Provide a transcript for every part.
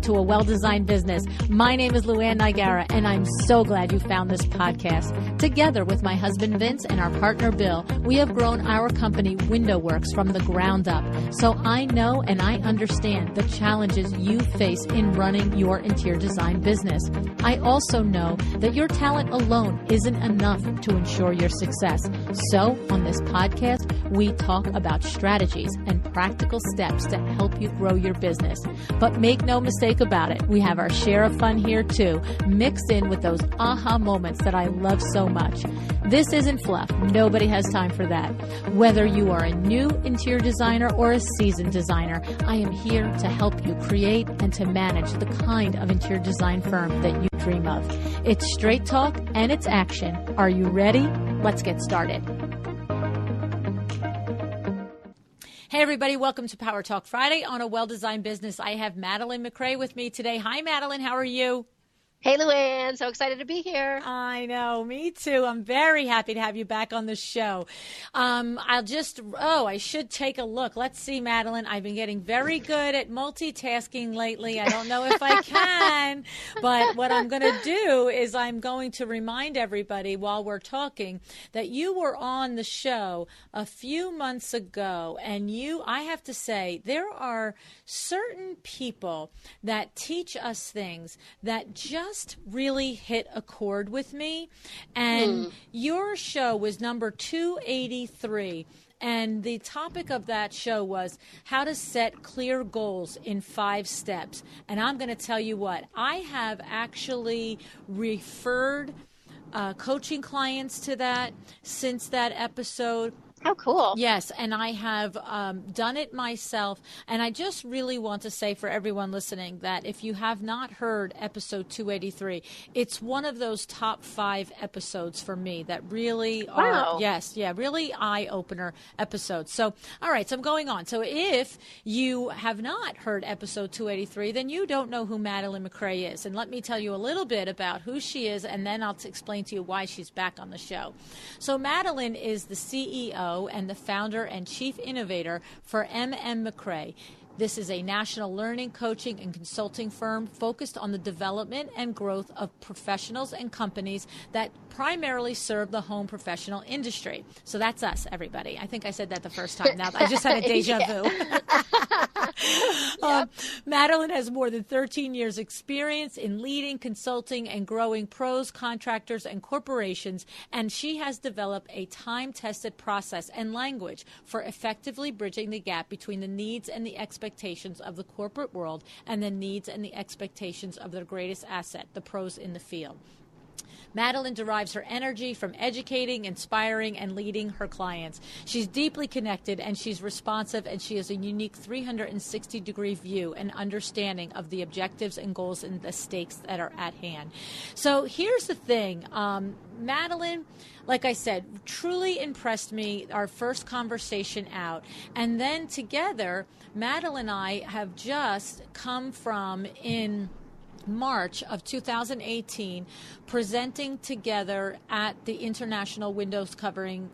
to A Well-Designed Business. My name is LuAnn, and I'm so glad you found this podcast. Together with my husband Vince and our partner Bill, we have grown our company WindowWorks from the ground up. So I know and I understand the challenges you face in running your interior design business. I also know that your talent alone isn't enough to ensure your success. So on this podcast, we talk about strategies and practical steps to help you grow your business. But make no mistake about it, we have our share of fun here too, mixed in with those aha moments that I love so much. This isn't fluff. Nobody has time for that. Whether you are a new interior designer or a seasoned designer, I am here to help you create and to manage the kind of interior design firm that you dream of. It's straight talk and it's action. Are you ready? Let's get started. Hey, everybody. Welcome to Power Talk Friday on A Well-Designed Business. I have Madeleine MacRae with me today. Hi, Madeleine. How are you? Hey, LuAnn. So excited to be here. I know. Me too. I'm very happy to have you back on the show. I should take a look. Let's see, Madeleine. I've been getting very good at multitasking lately. I don't know if I can, but what I'm going to do is I'm going to remind everybody while we're talking that you were on the show a few months ago, and I have to say, there are certain people that teach us things that just really hit a chord with me. And your show was number 283. And the topic of that show was how to set clear goals in 5 steps. And I'm going to tell you what, I have actually referred coaching clients to that since that episode. How cool. Yes, and I have done it myself. And I just really want to say for everyone listening that if you have not heard episode 283, it's one of those top 5 episodes for me that really are, really eye-opener episodes. So, all right, so I'm going on. So if you have not heard episode 283, then you don't know who Madeleine MacRae is. And let me tell you a little bit about who she is, and then I'll explain to you why she's back on the show. So Madeleine is the CEO and the founder and chief innovator for MM MacRae. This is a national learning, coaching, and consulting firm focused on the development and growth of professionals and companies that primarily serve the home professional industry. So that's us, everybody. I think I said that the first time. Now I just had a deja vu. Madeleine has more than 13 years experience in leading, consulting, and growing pros, contractors, and corporations, and she has developed a time-tested process and language for effectively bridging the gap between the needs and the expectations of the corporate world and the needs and the expectations of their greatest asset, the pros in the field. Madeleine derives her energy from educating, inspiring, and leading her clients. She's deeply connected, and she's responsive, and she has a unique 360-degree view and understanding of the objectives and goals and the stakes that are at hand. So here's the thing. Madeleine, like I said, truly impressed me our first conversation out. And then together, Madeleine and I have just come from in March of 2018, presenting together at the International Window Covering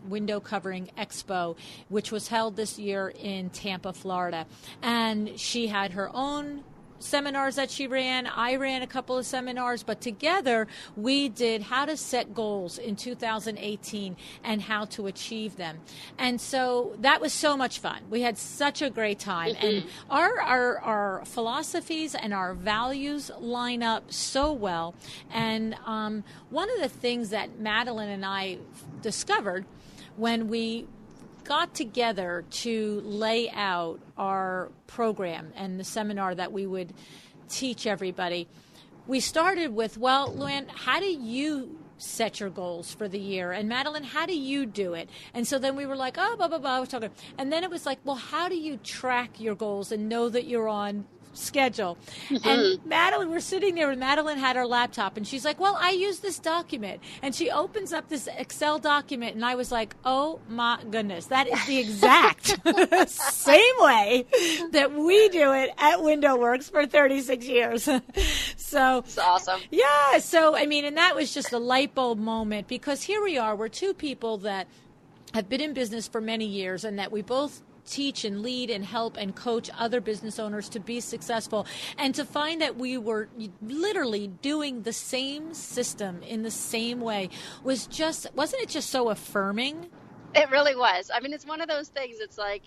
Expo, which was held this year in Tampa, Florida. And she had her own seminars that she ran. I ran a couple of seminars, but together we did how to set goals in 2018 and how to achieve them. And so that was so much fun. We had such a great time. And our philosophies and our values line up so well. And one of the things that Madeleine and I discovered when we got together to lay out our program and the seminar that we would teach everybody, we started with, well, LuAnn, how do you set your goals for the year? And Madeleine, how do you do it? And so then we were like, oh, blah, blah, blah, we're talking. And then it was like, well, how do you track your goals and know that you're on schedule? And Madeleine, we're sitting there, and Madeleine had her laptop, and she's like, well, I use this document. And she opens up this Excel document, and I was like, oh my goodness, that is the exact same way that we do it at WindowWorks for 36 years. So it's awesome. Yeah. So, I mean, and that was just a light bulb moment, because here we are, we're two people that have been in business for many years, and that we both teach and lead and help and coach other business owners to be successful. And to find that we were literally doing the same system in the same way wasn't it just so affirming? It really was. I mean, it's one of those things. It's like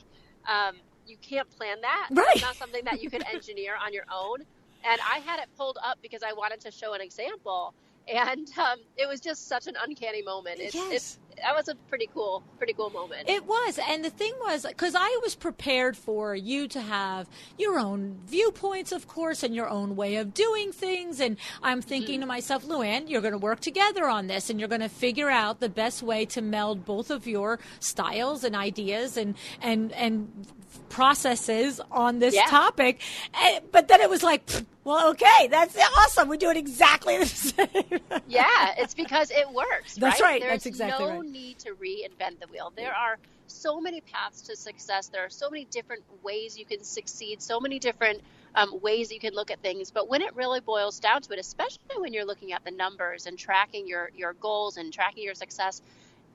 you can't plan that. Right. It's not something that you can engineer on your own. And I had it pulled up because I wanted to show an example. And it was just such an uncanny moment. That was a pretty cool moment. It was. And the thing was, because I was prepared for you to have your own viewpoints, of course, and your own way of doing things. And I'm thinking to myself, LuAnn, you're going to work together on this, and you're going to figure out the best way to meld both of your styles and ideas and processes on this topic. But then it was like, well, okay, that's awesome. We're doing exactly the same. Yeah, it's because it works. That's right. There's That's exactly right. no need to reinvent the wheel. There are so many paths to success. There are so many different ways you can succeed, so many different ways that you can look at things. But when it really boils down to it, especially when you're looking at the numbers and tracking your goals and tracking your success,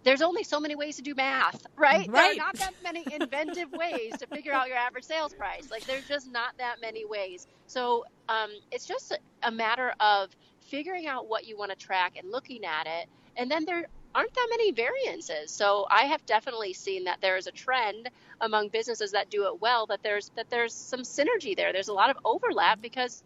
there's only so many ways to do math, right? There are not that many inventive ways to figure out your average sales price. Like, there's just not that many ways. So it's just a matter of figuring out what you want to track and looking at it. And then there aren't that many variances. So I have definitely seen that there is a trend among businesses that do it well, that there's some synergy there. There's a lot of overlap because,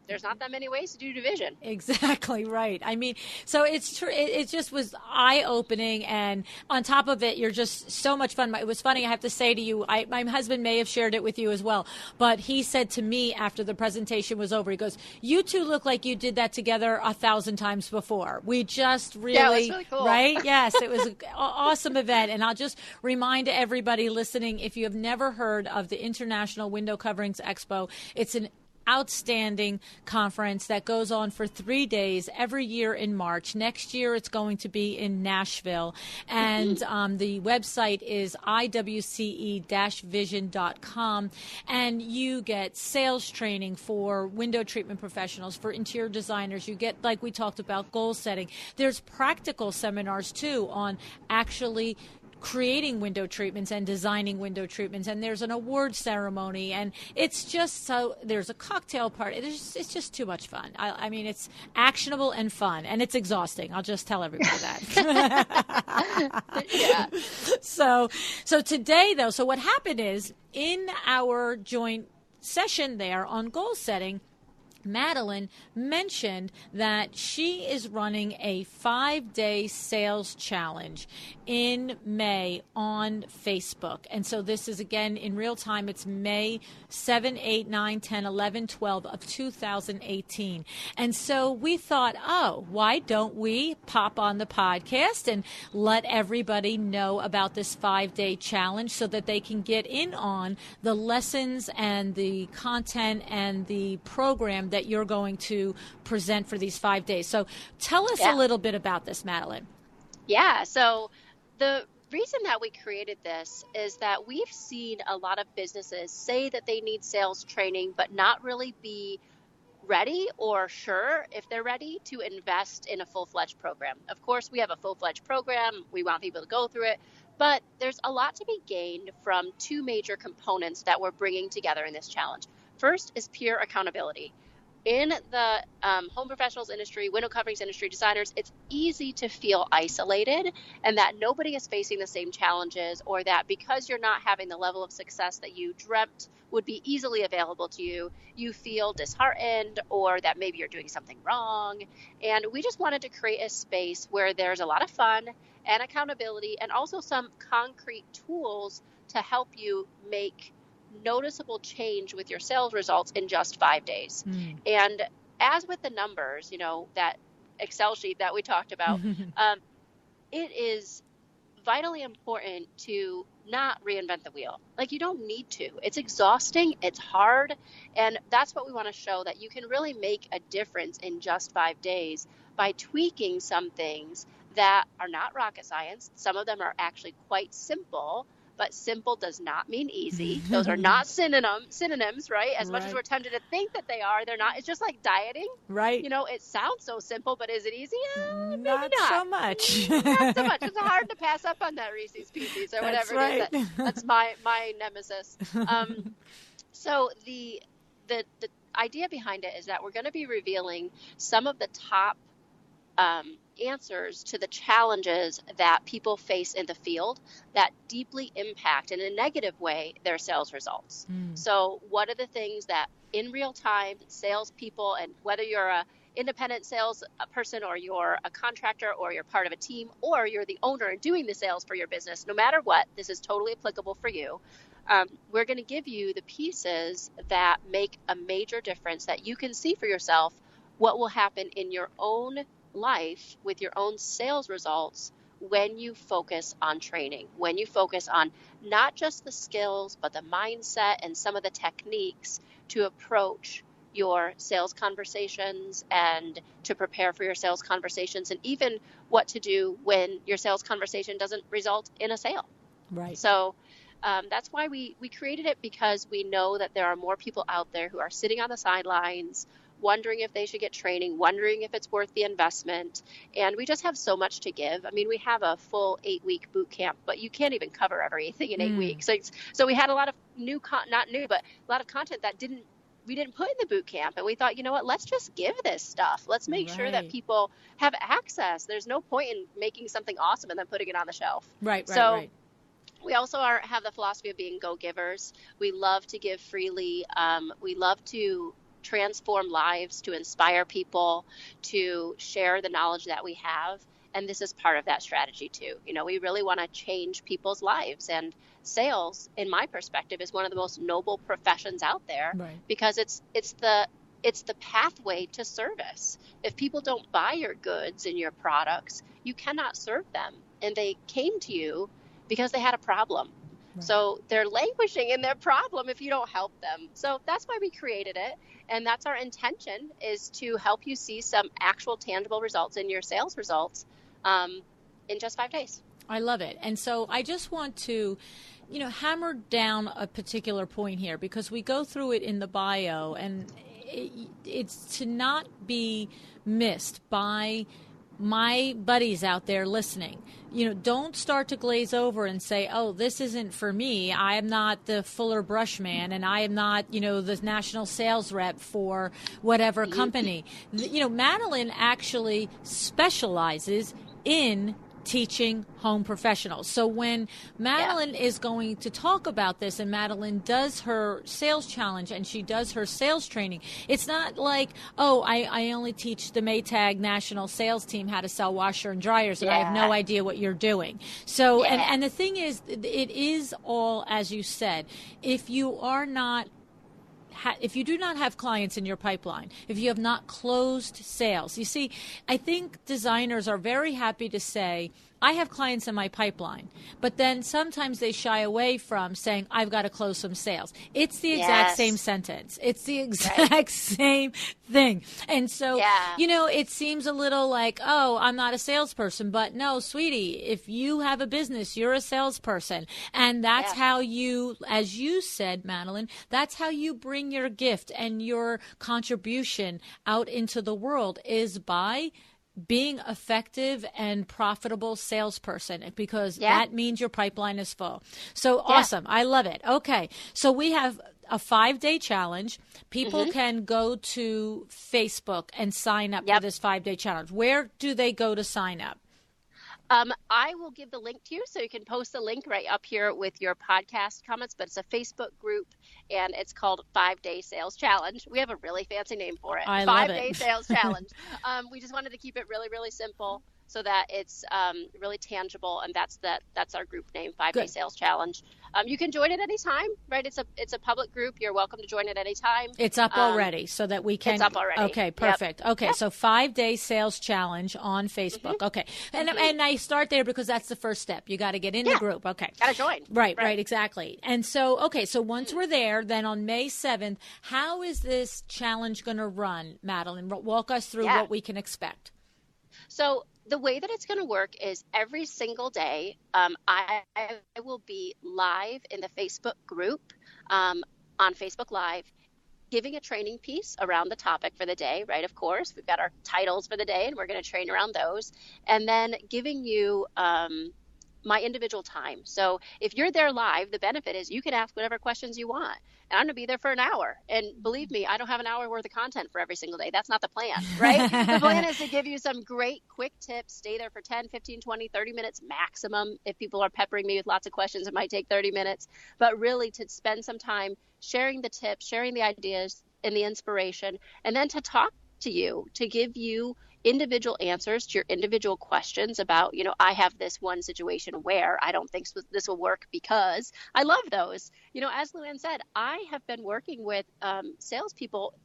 there's not that many ways to do division. Exactly right. I mean, so it's true. It just was eye-opening, and on top of it, you're just so much fun. It was funny. I have to say to you, my husband may have shared it with you as well, but he said to me after the presentation was over, he goes, "You two look like you did that together 1,000 times before." We just really, it was really cool. Right? Yes, it was an awesome event, and I'll just remind everybody listening, if you have never heard of the International Window Coverings Expo, it's an outstanding conference that goes on for 3 days every year in March. Next year, it's going to be in Nashville. And the website is iwce-vision.com. And you get sales training for window treatment professionals, for interior designers. You get, like we talked about, goal setting. There's practical seminars, too, on actually creating window treatments and designing window treatments, and there's an award ceremony, and it's just there's a cocktail party. It's just too much fun. I mean, it's actionable and fun, and it's exhausting. I'll just tell everybody that. Yeah. So today, though, so what happened is, in our joint session there on goal setting, Madeline mentioned that she is running a 5-day sales challenge in May on Facebook. And so this is, again, in real time. It's May 7, 8, 9, 10, 11, 12 of 2018. And so we thought, why don't we pop on the podcast and let everybody know about this 5-day challenge so that they can get in on the lessons and the content and the program that you're going to present for these 5 days. So tell us a little bit about this, Madeline. Yeah. So the reason that we created this is that we've seen a lot of businesses say that they need sales training, but not really be ready or sure if they're ready to invest in a full-fledged program. Of course, we have a full-fledged program. We want people to go through it. But there's a lot to be gained from two major components that we're bringing together in this challenge. First is pure accountability. In the home professionals industry, window coverings industry, designers, it's easy to feel isolated and that nobody is facing the same challenges, or that because you're not having the level of success that you dreamt would be easily available to you, you feel disheartened, or that maybe you're doing something wrong. And we just wanted to create a space where there's a lot of fun and accountability, and also some concrete tools to help you make noticeable change with your sales results in just 5 days. And as with the numbers, that Excel sheet that we talked about, it is vitally important to not reinvent the wheel. Like, you don't need to. It's exhausting. It's hard. And that's what we want to show, that you can really make a difference in just 5 days by tweaking some things that are not rocket science. Some of them are actually quite simple, but simple does not mean easy. Those are not synonyms, right? As much as we're tempted to think that they are, they're not. It's just like dieting. Right. You know, it sounds so simple, but is it easy? Maybe not so much. Not so much. It's hard to pass up on that Reese's Pieces or That's whatever right. it is. That's my nemesis. So the idea behind it is that we're going to be revealing some of the top answers to the challenges that people face in the field that deeply impact in a negative way their sales results. So what are the things that in real time salespeople, and whether you're a independent sales person or you're a contractor or you're part of a team or you're the owner and doing the sales for your business, no matter what, this is totally applicable for you. We're going to give you the pieces that make a major difference that you can see for yourself what will happen in your own life with your own sales results when you focus on training, when you focus on not just the skills, but the mindset and some of the techniques to approach your sales conversations and to prepare for your sales conversations, and even what to do when your sales conversation doesn't result in a sale. Right. So that's why we created it, because we know that there are more people out there who are sitting on the sidelines, wondering if they should get training, wondering if it's worth the investment. And we just have so much to give. I mean, we have a full 8-week boot camp, but you can't even cover everything in 8 weeks. So we had a lot of not new, but a lot of content that we didn't put in the boot camp. And we thought, you know what, let's just give this stuff. Let's make sure that people have access. There's no point in making something awesome and then putting it on the shelf. Right. We also have the philosophy of being go-givers. We love to give freely. We love to transform lives, to inspire people, to share the knowledge that we have. And this is part of that strategy too. You know, we really want to change people's lives, and sales, in my perspective, is one of the most noble professions out there, because it's the pathway to service. If people don't buy your goods and your products, you cannot serve them. And they came to you because they had a problem. So they're languishing in their problem if you don't help them. So that's why we created it. And that's our intention, is to help you see some actual tangible results in your sales results in just 5 days. I love it. And so I just want to, hammer down a particular point here, because we go through it in the bio, and it's to not be missed by my buddies out there listening. Don't start to glaze over and say, oh, this isn't for me. I am not the Fuller Brush man, and I am not, the national sales rep for whatever company. Madeline actually specializes in teaching home professionals. So when Madeline is going to talk about this, and Madeline does her sales challenge and she does her sales training, it's not like, oh, I only teach the Maytag national sales team how to sell washer and dryers, and I have no idea what you're doing. So, and the thing is, it is all, as you said, if you do not have clients in your pipeline, if you have not closed sales. You see, I think designers are very happy to say, I have clients in my pipeline, but then sometimes they shy away from saying, I've got to close some sales. It's the exact same sentence. It's the exact same thing. And so, it seems a little like, oh, I'm not a salesperson, but no, sweetie, if you have a business, you're a salesperson. And that's how you, as you said, Madeline, that's how you bring your gift and your contribution out into the world, is by being effective and profitable salesperson, because that means your pipeline is full. So awesome. I love it. Okay. So we have a 5-day challenge. People can go to Facebook and sign up for this 5-day challenge. Where do they go to sign up? I will give the link to you, so you can post the link right up here with your podcast comments, but it's a Facebook group, and it's called 5-Day Sales Challenge. We have a really fancy name for it. I love it. 5-Day Sales Challenge. We just wanted to keep it really, really simple, so that it's really tangible, and that's our group name, 5-Day Sales Challenge. You can join at any time, right? It's a public group. You're welcome to join at any time. It's up already, so that we can. It's up already. Okay, perfect. Yep. Okay, so 5-Day Sales Challenge on Facebook. Okay, and I start there because that's the first step. You got to get in the group. Okay, got to join. Right, exactly. And so, so once we're there, then on May 7th, how is this challenge going to run, Madeline? Walk us through what we can expect. So The way that it's going to work is every single day, I will be live in the Facebook group on Facebook Live, giving a training piece around the topic for the day, right? Of course, we've got our titles for the day and we're going to train around those, and then giving you my individual time. So if you're there live, the benefit is you can ask whatever questions you want. And I'm going to be there for an hour. And believe me, I don't have an hour worth of content for every single day. That's not the plan, right? The plan is to give you some great quick tips. Stay there for 10, 15, 20, 30 minutes maximum. If people are peppering me with lots of questions, it might take 30 minutes. But really to spend some time sharing the tips, sharing the ideas and the inspiration, and then to talk to you, to give you individual answers to your individual questions about, I have this one situation where I don't think this will work because I love those. As LuAnn said, I have been working with salespeople.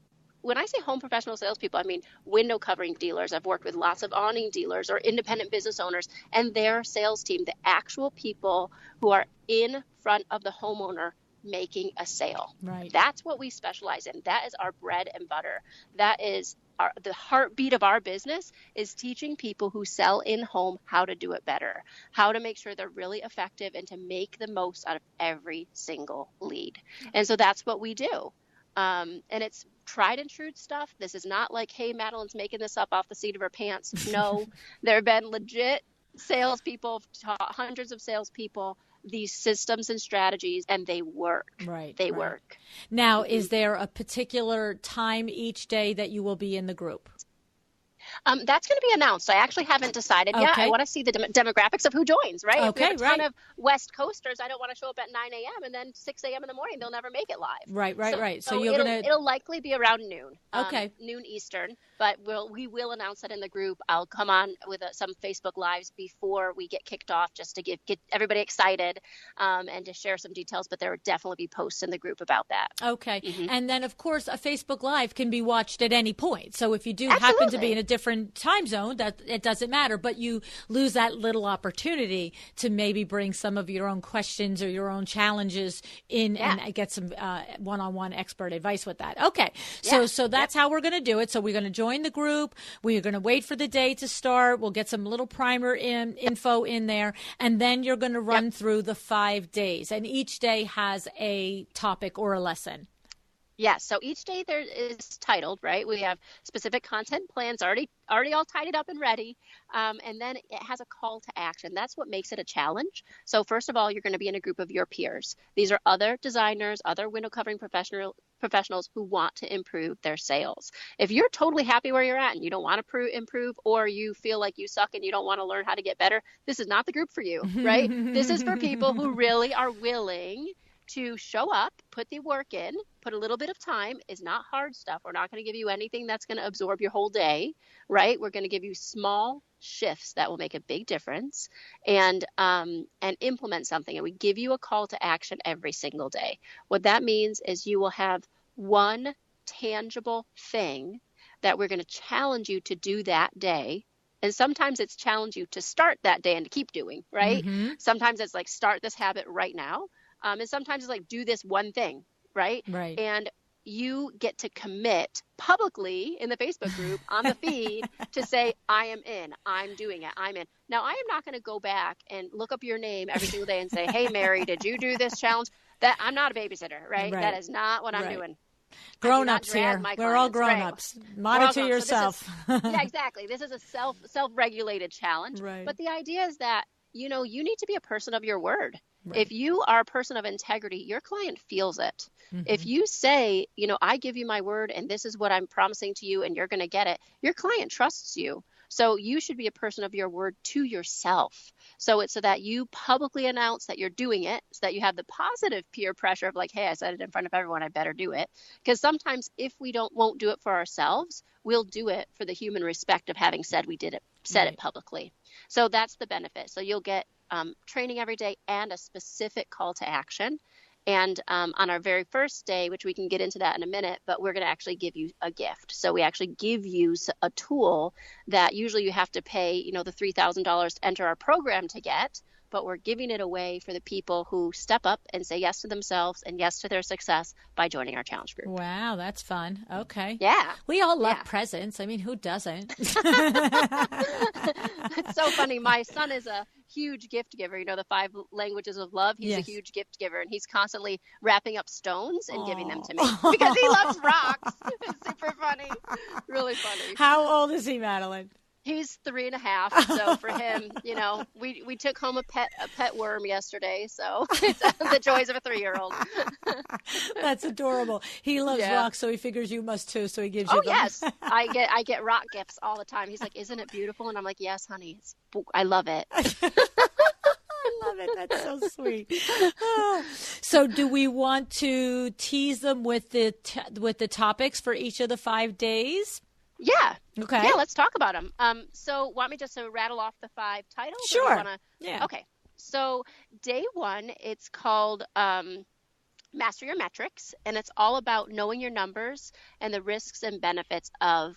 When I say home professional salespeople, I mean window covering dealers. I've worked with lots of awning dealers or independent business owners and their sales team, the actual people who are in front of the homeowner making a sale. Right. That's what we specialize in. That is our bread and butter. That is the heartbeat of our business, is teaching people who sell in home how to do it better, how to make sure they're really effective and to make the most out of every single lead. And so that's what we do. And it's tried and true stuff. This is not like, hey, Madeleine's making this up off the seat of her pants. No, there have been legit salespeople, hundreds of salespeople, these systems and strategies, and they work. Right. They work. Now, is there a particular time each day that you will be in the group? That's going to be announced. I actually haven't decided yet. I want to see the demographics of who joins, right? If we have a ton of West Coasters, I don't want to show up at 9 a.m. and then 6 a.m. in the morning, they'll never make it live. Right. So it'll likely be around noon. Noon Eastern, but we will announce that in the group. I'll come on with some Facebook Lives before we get kicked off, just to get everybody excited and to share some details, but there will definitely be posts in the group about that. Okay. Mm-hmm. And then, of course, a Facebook Live can be watched at any point. So if you do happen to be in a different time zone, that it doesn't matter, but you lose that little opportunity to maybe bring some of your own questions or your own challenges in and get some one-on-one expert advice with that. Okay. So that's how we're going to do it. So we're going to join the group. We're going to wait for the day to start. We'll get some little primer info in there, and then you're going to run through the 5 days, and each day has a topic or a lesson. Yes. So each day there is titled, right? We have specific content plans already all tidied up and ready. And then it has a call to action. That's what makes it a challenge. So first of all, you're going to be in a group of your peers. These are other designers, other window covering professionals who want to improve their sales. If you're totally happy where you're at and you don't want to improve, or you feel like you suck and you don't want to learn how to get better, this is not the group for you, right? This is for people who really are willing to show up, put the work in, put a little bit of time. Is not hard stuff. We're not going to give you anything that's going to absorb your whole day, right? We're going to give you small shifts that will make a big difference and implement something. And we give you a call to action every single day. What that means is you will have one tangible thing that we're going to challenge you to do that day. And sometimes it's challenge you to start that day and to keep doing, right? Mm-hmm. Sometimes it's like, start this habit right now. And sometimes it's like, do this one thing, right? Right. And you get to commit publicly in the Facebook group on the feed to say, I am in, I'm doing it, I'm in. Now, I am not going to go back and look up your name every single day and say, hey, Mary, did you do this challenge? That I'm not a babysitter, right? That is not what I'm doing. Grown-ups here. We're all grown-ups. Monitor yourself. Yeah, exactly. This is a self-regulated challenge. Right. But the idea is that, you need to be a person of your word. Right. If you are a person of integrity, your client feels it. Mm-hmm. If you say, I give you my word and this is what I'm promising to you and you're going to get it, your client trusts you. So you should be a person of your word to yourself. So it's so that you publicly announce that you're doing it, so that you have the positive peer pressure of like, hey, I said it in front of everyone, I better do it. Because sometimes if we won't do it for ourselves, we'll do it for the human respect of having said we did it, said it publicly. So that's the benefit. So you'll get training every day and a specific call to action. And on our very first day, which we can get into that in a minute, but we're going to actually give you a gift. So we actually give you a tool that usually you have to pay, the $3,000 to enter our program to get. but we're giving it away for the people who step up and say yes to themselves and yes to their success by joining our challenge group. Wow, that's fun. Okay. Yeah. We all love presents. I mean, who doesn't? It's so funny. My son is a huge gift giver. You know, the 5 languages of love. He's a huge gift giver, and he's constantly wrapping up stones and giving them to me because he loves rocks. It's super funny. Really funny. How old is he, Madeline? He's 3.5. So for him, you know, we took home a pet worm yesterday. So it's the joys of a 3-year-old. That's adorable. He loves rocks, so he figures you must too. So he gives you. Oh yes, I get rock gifts all the time. He's like, "Isn't it beautiful?" And I'm like, "Yes, honey. I love it." I love it. That's so sweet. So do we want to tease them with the topics for each of the 5 days? Yeah. Okay. Yeah, let's talk about them. So want me just to rattle off the 5 titles? Sure. Yeah. Okay. So day 1, it's called Master Your Metrics, and it's all about knowing your numbers and the risks and benefits of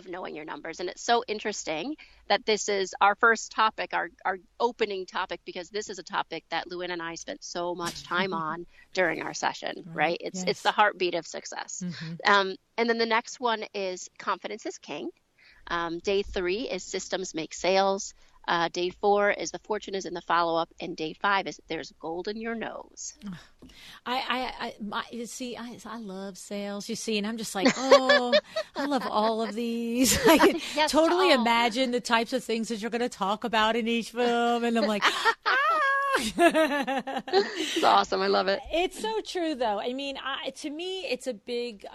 knowing your numbers. And it's so interesting that this is our first topic, our opening topic, because this is a topic that LuAnn and I spent so much time on during our session, right? It's the heartbeat of success. Mm-hmm. And then the next one is Confidence is King. Day 3 is Systems Make Sales. Day 4 is The Fortune is in the Follow-Up, and day 5 is There's Gold in Your Nose. I love sales, you see, and I'm just like, oh, I love all of these. I can totally imagine the types of things that you're going to talk about in each film, and I'm like, It's awesome. I love it. It's so true, though. I mean, to me, it's a big.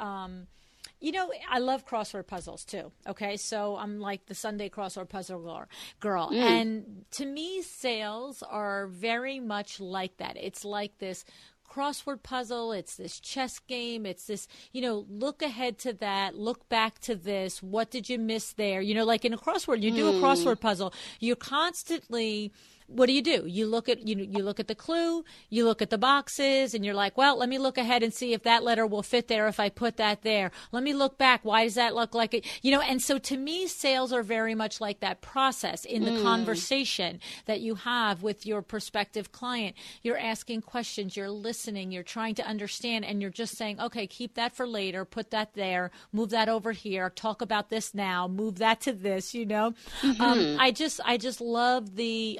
You know, I love crossword puzzles too. Okay, so I'm like the Sunday crossword puzzle girl. And to me, sales are very much like that. It's like this crossword puzzle. It's this chess game. It's this, you know, look ahead to that, look back to this. What did you miss there? You know, like in a crossword, you do a crossword puzzle. You're constantly. What do? You look at you look at the clue, you look at the boxes, and you're like, well, let me look ahead and see if that letter will fit there if I put that there. Let me look back. Why does that look like it? You know, and so to me, sales are very much like that process in the conversation that you have with your prospective client. You're asking questions, you're listening, you're trying to understand, and you're just saying, okay, keep that for later, put that there, move that over here, talk about this now, move that to this, you know. I just love the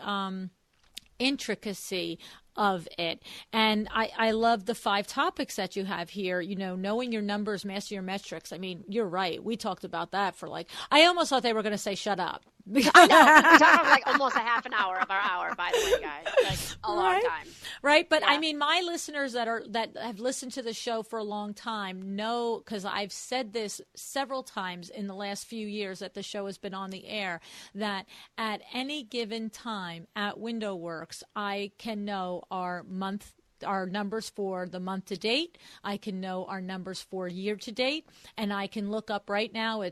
intricacy of it. And I love the 5 topics that you have here, you know, knowing your numbers, master your metrics. I mean, you're right. We talked about that for I almost thought they were going to say shut up. I know. We talked about almost a half an hour of our hour, by the way, guys. A long time. Right. But I mean, my listeners that have listened to the show for a long time know, because I've said this several times in the last few years that the show has been on the air, that at any given time at WindowWorks, I can know our numbers for the month to date. I can know our numbers for year to date, and I can look up right now.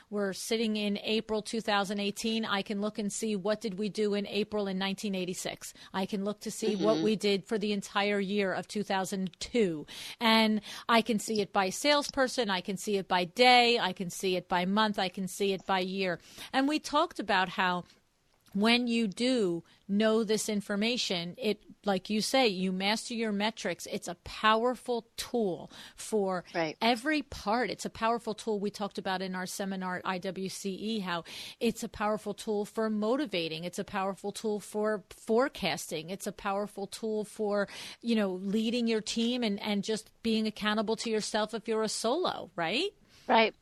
We're sitting in April 2018. I can look and see what did we do in April in 1986. I can look to see what we did for the entire year of 2002, and I can see it by salesperson. I can see it by day. I can see it by month. I can see it by year. And we talked about how when you do know this information, it, like you say, you master your metrics. It's a powerful tool for every part. It's a powerful tool. We talked about in our seminar at IWCE how it's a powerful tool for motivating. It's a powerful tool for forecasting. It's a powerful tool for, you know, leading your team and just being accountable to yourself if you're a solo, right? Right.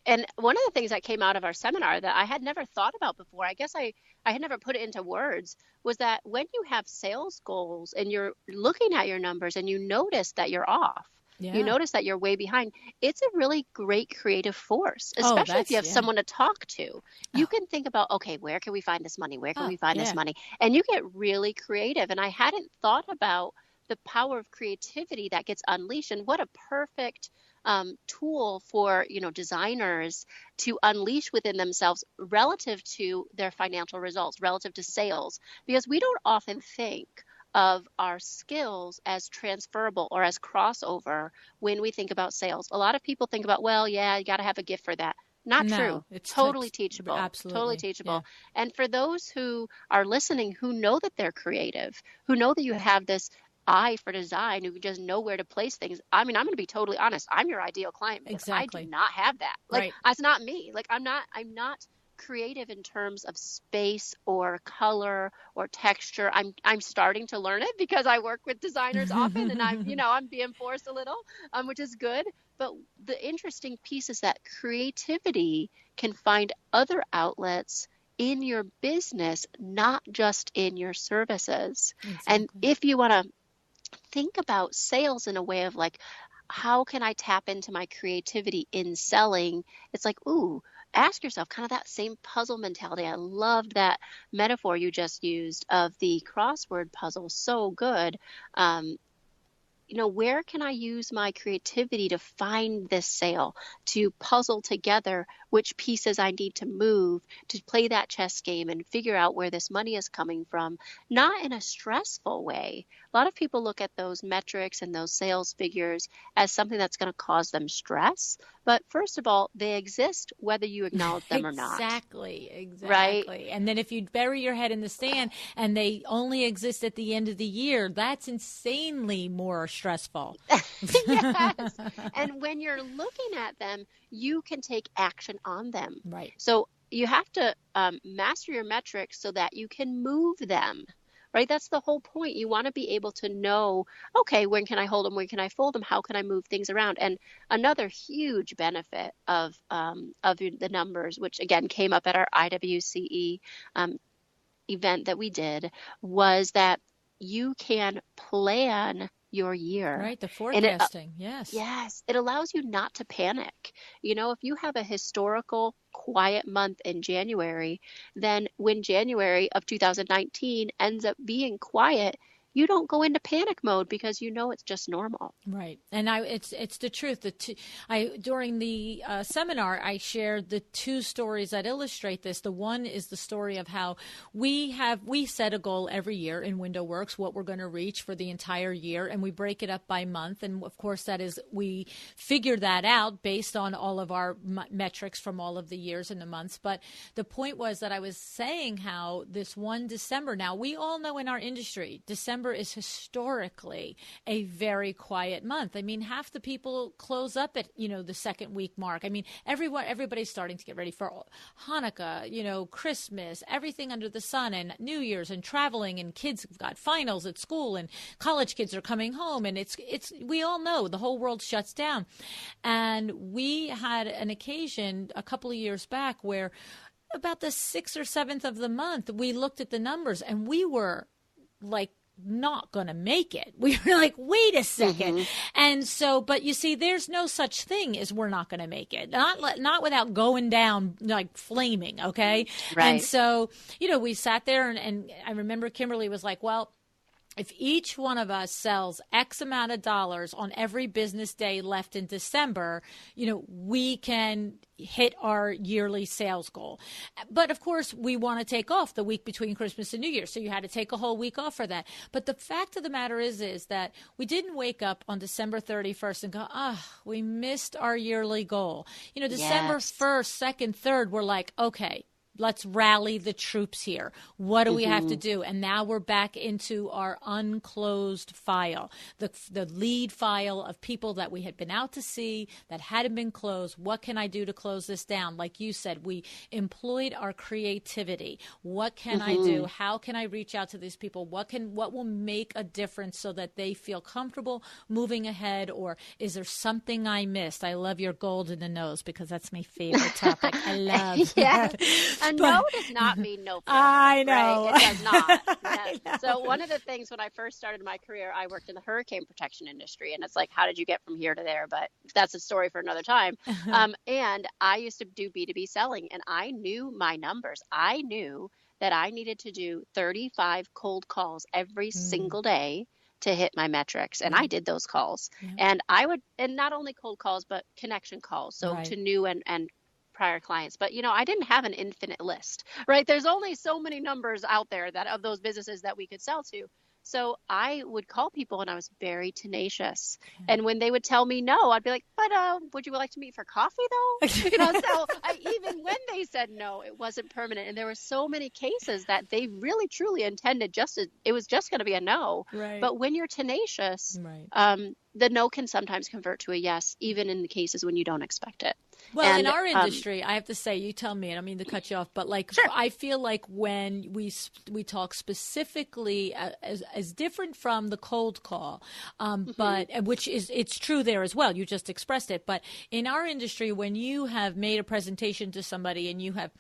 And one of the things that came out of our seminar that I had never thought about before, I guess I had never put it into words, was that when you have sales goals and you're looking at your numbers and you notice that you're off, you notice that you're way behind, it's a really great creative force, especially if you have someone to talk to. You can think about, okay, where can we find this money? Where can we find this money? And you get really creative. And I hadn't thought about the power of creativity that gets unleashed, and what a perfect tool for, you know, designers to unleash within themselves relative to their financial results, relative to sales, because we don't often think of our skills as transferable or as crossover when we think about sales. A lot of people think about, well, yeah, you got to have a gift for that. Not No, true. it's Totally teachable. Totally absolutely. teachable. Yeah. And for those who are listening, who know that they're creative, who know that you have this eye for design, who just know where to place things. I mean, I'm going to be totally honest. I'm your ideal client because I do Exactly. not have that. Like, Right. that's not me. Like, I'm not creative in terms of space or color or texture. I'm starting to learn it because I work with designers often, and I'm being forced a little, which is good. But the interesting piece is that creativity can find other outlets in your business, not just in your services. And Exactly. if you want to think about sales in a way of like, how can I tap into my creativity in selling? It's like, ooh, ask yourself kind of that same puzzle mentality. I loved that metaphor you just used of the crossword puzzle. So good. Where can I use my creativity to find this sale, to puzzle together which pieces I need to move, to play that chess game and figure out where this money is coming from, not in a stressful way. A lot of people look at those metrics and those sales figures as something that's going to cause them stress. But first of all, they exist whether you acknowledge them or not. Exactly. Right? And then if you bury your head in the sand and they only exist at the end of the year, that's insanely more stressful. Yes. And when you're looking at them, you can take action on them. Right. So you have to master your metrics so that you can move them. Right? That's the whole point. You want to be able to know, okay, when can I hold them? When can I fold them? How can I move things around? And another huge benefit of the numbers, which again came up at our IWCE event that we did, was that you can plan your year. Right, the forecasting, yes. Yes, it allows you not to panic. If you have a historical quiet month in January, then when January of 2019 ends up being quiet, you don't go into panic mode because it's just normal. Right. And it's the truth. During the seminar, I shared the two stories that illustrate this. The one is the story of how we set a goal every year in WindowWorks, what we're going to reach for the entire year, and we break it up by month. And of course, we figure that out based on all of our metrics from all of the years and the months. But the point was that I was saying how this one December, now we all know in our industry, December is historically a very quiet month. I mean, half the people close up at, the second week mark. I mean, everybody's starting to get ready for Hanukkah, Christmas, everything under the sun, and New Year's, and traveling, and kids have got finals at school, and college kids are coming home, and we all know the whole world shuts down. And we had an occasion a couple of years back where about the 6th or 7th of the month, we looked at the numbers and we were like, not going to make it. We were like, wait a second. Mm-hmm. And so, but you see, there's no such thing as we're not going to make it. Not without going down, like flaming. Okay. Right. And so, we sat there and I remember Kimberly was like, well, if each one of us sells X amount of dollars on every business day left in December, we can hit our yearly sales goal. But of course, we want to take off the week between Christmas and New Year. So you had to take a whole week off for that. But the fact of the matter is that we didn't wake up on December 31st and go, we missed our yearly goal. December 1st, 2nd, 3rd, we're like, okay, let's rally the troops here. What do we have to do? And now we're back into our unclosed file, the lead file of people that we had been out to see that hadn't been closed. What can I do to close this down? Like you said, we employed our creativity. What can I do? How can I reach out to these people? What will make a difference so that they feel comfortable moving ahead? Or is there something I missed? I love your gold in the nose because that's my favorite topic. I love that. A no does not mean no. I know. Right? It does not. Yeah. So one of the things when I first started my career, I worked in the hurricane protection industry. And it's like, how did you get from here to there? But that's a story for another time. And I used to do B2B selling, and I knew my numbers. I knew that I needed to do 35 cold calls every single day to hit my metrics. And I did those calls. Yeah. And not only cold calls, but connection calls. So to new and prior clients. But, I didn't have an infinite list, right? There's only so many numbers out there of those businesses that we could sell to. So I would call people and I was very tenacious. And when they would tell me no, I'd be like, but would you like to meet for coffee though? So even when they said no, it wasn't permanent. And there were so many cases that they really truly intended it was just going to be a no. Right. But when you're tenacious, the no can sometimes convert to a yes, even in the cases when you don't expect it. Well, in our industry, I have to say, you tell me, and I mean to cut you off, but Sure. I feel like when we talk specifically as different from the cold call, but which it's true there as well. You just expressed it, but in our industry, when you have made a presentation to somebody and you have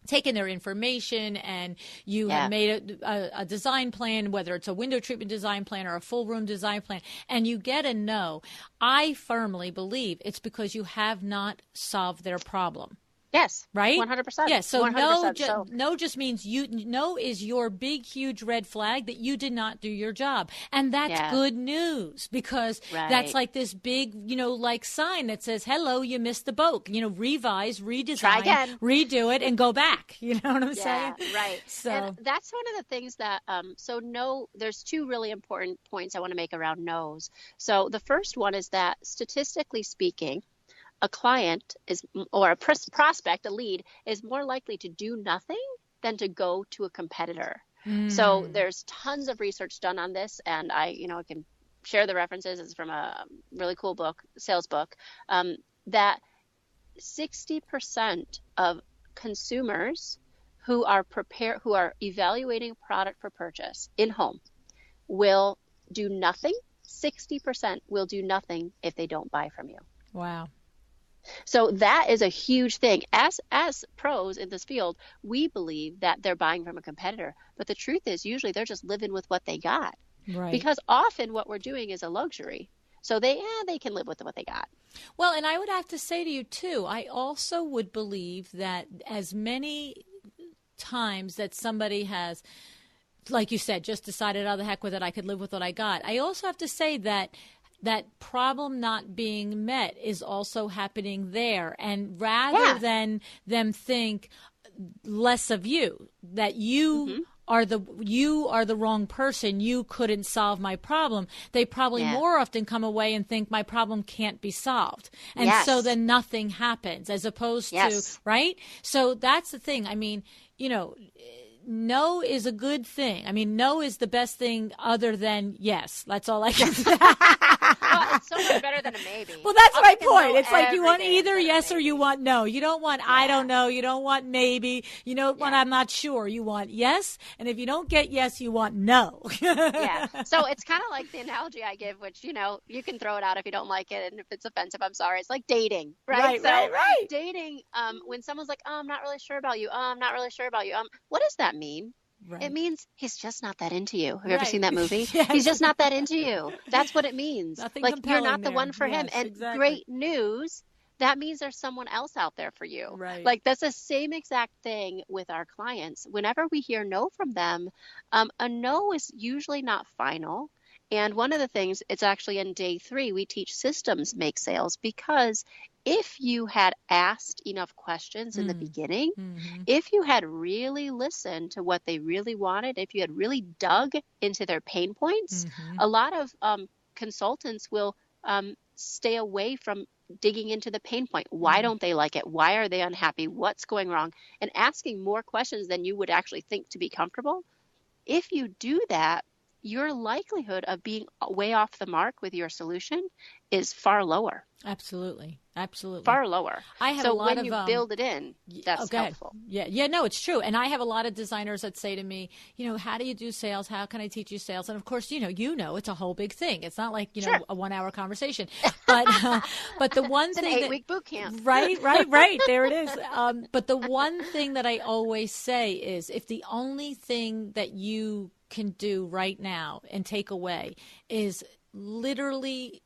taken their information and you have made a design plan, whether it's a window treatment design plan or a full room design plan, and you get a no, I firmly believe it's because you have not solved their problem. Yes. Right? 100%. Yes. So 100%. no just means no is your big, huge red flag that you did not do your job. And that's good news because that's like this big, like sign that says, hello, you missed the boat. Revise, redesign, try again, redo it, and go back. You know what I'm saying? Right. So and that's one of the things that, there's two really important points I want to make around no's. So the first one is that statistically speaking, a client or a prospect, a lead, is more likely to do nothing than to go to a competitor. So there's tons of research done on this, and I can share the references. It's from a really cool book, sales book, that 60% of consumers who are evaluating a product for purchase in home will do nothing. 60% will do nothing if they don't buy from you. Wow. So that is a huge thing. As pros in this field, we believe that they're buying from a competitor. But the truth is usually they're just living with what they got. Right. Because often what we're doing is a luxury. So they can live with what they got. Well, and I would have to say to you, too, I also would believe that as many times that somebody has, like you said, just decided, oh, the heck with it, I could live with what I got. I also have to say that problem not being met is also happening there. And rather than them think less of you, that you are the wrong person, you couldn't solve my problem, they probably more often come away and think my problem can't be solved. And so then nothing happens as opposed to, right? So that's the thing. I mean, no is a good thing. I mean, no is the best thing other than yes. That's all I can say. Well, it's so much better than a maybe. Well, that's my point. It's like you want either yes or you want no. You don't want I don't know. You don't want maybe. You don't want I'm not sure. You want yes. And if you don't get yes, you want no. So it's kind of like the analogy I give, which, you can throw it out if you don't like it. And if it's offensive, I'm sorry. It's like dating, right? Right. Dating, when someone's like, oh, I'm not really sure about you. Oh, I'm not really sure about you. What does that mean? Right. It means he's just not that into you. Have you ever seen that movie? Yes. He's just not that into you. That's what it means. Nothing like you're not the there. one for him. And great news, that means there's someone else out there for you. Right. Like that's the same exact thing with our clients. Whenever we hear no from them, a no is usually not final. And one of the things, it's actually in day 3, we teach systems make sales, because if you had asked enough questions in the beginning, if you had really listened to what they really wanted, if you had really dug into their pain points, a lot of consultants will stay away from digging into the pain point. Why don't they like it? Why are they unhappy? What's going wrong? And asking more questions than you would actually think to be comfortable. If you do that, your likelihood of being way off the mark with your solution is far lower. Absolutely. Far lower. I have a lot when of, you build it in, that's helpful. Yeah, no, it's true. And I have a lot of designers that say to me, how do you do sales? How can I teach you sales? And of course, it's a whole big thing. It's not like, a 1-hour conversation. But the one it's thing an 8-week boot camp. Right. There it is. But the one thing that I always say is if the only thing that you can do right now and take away is literally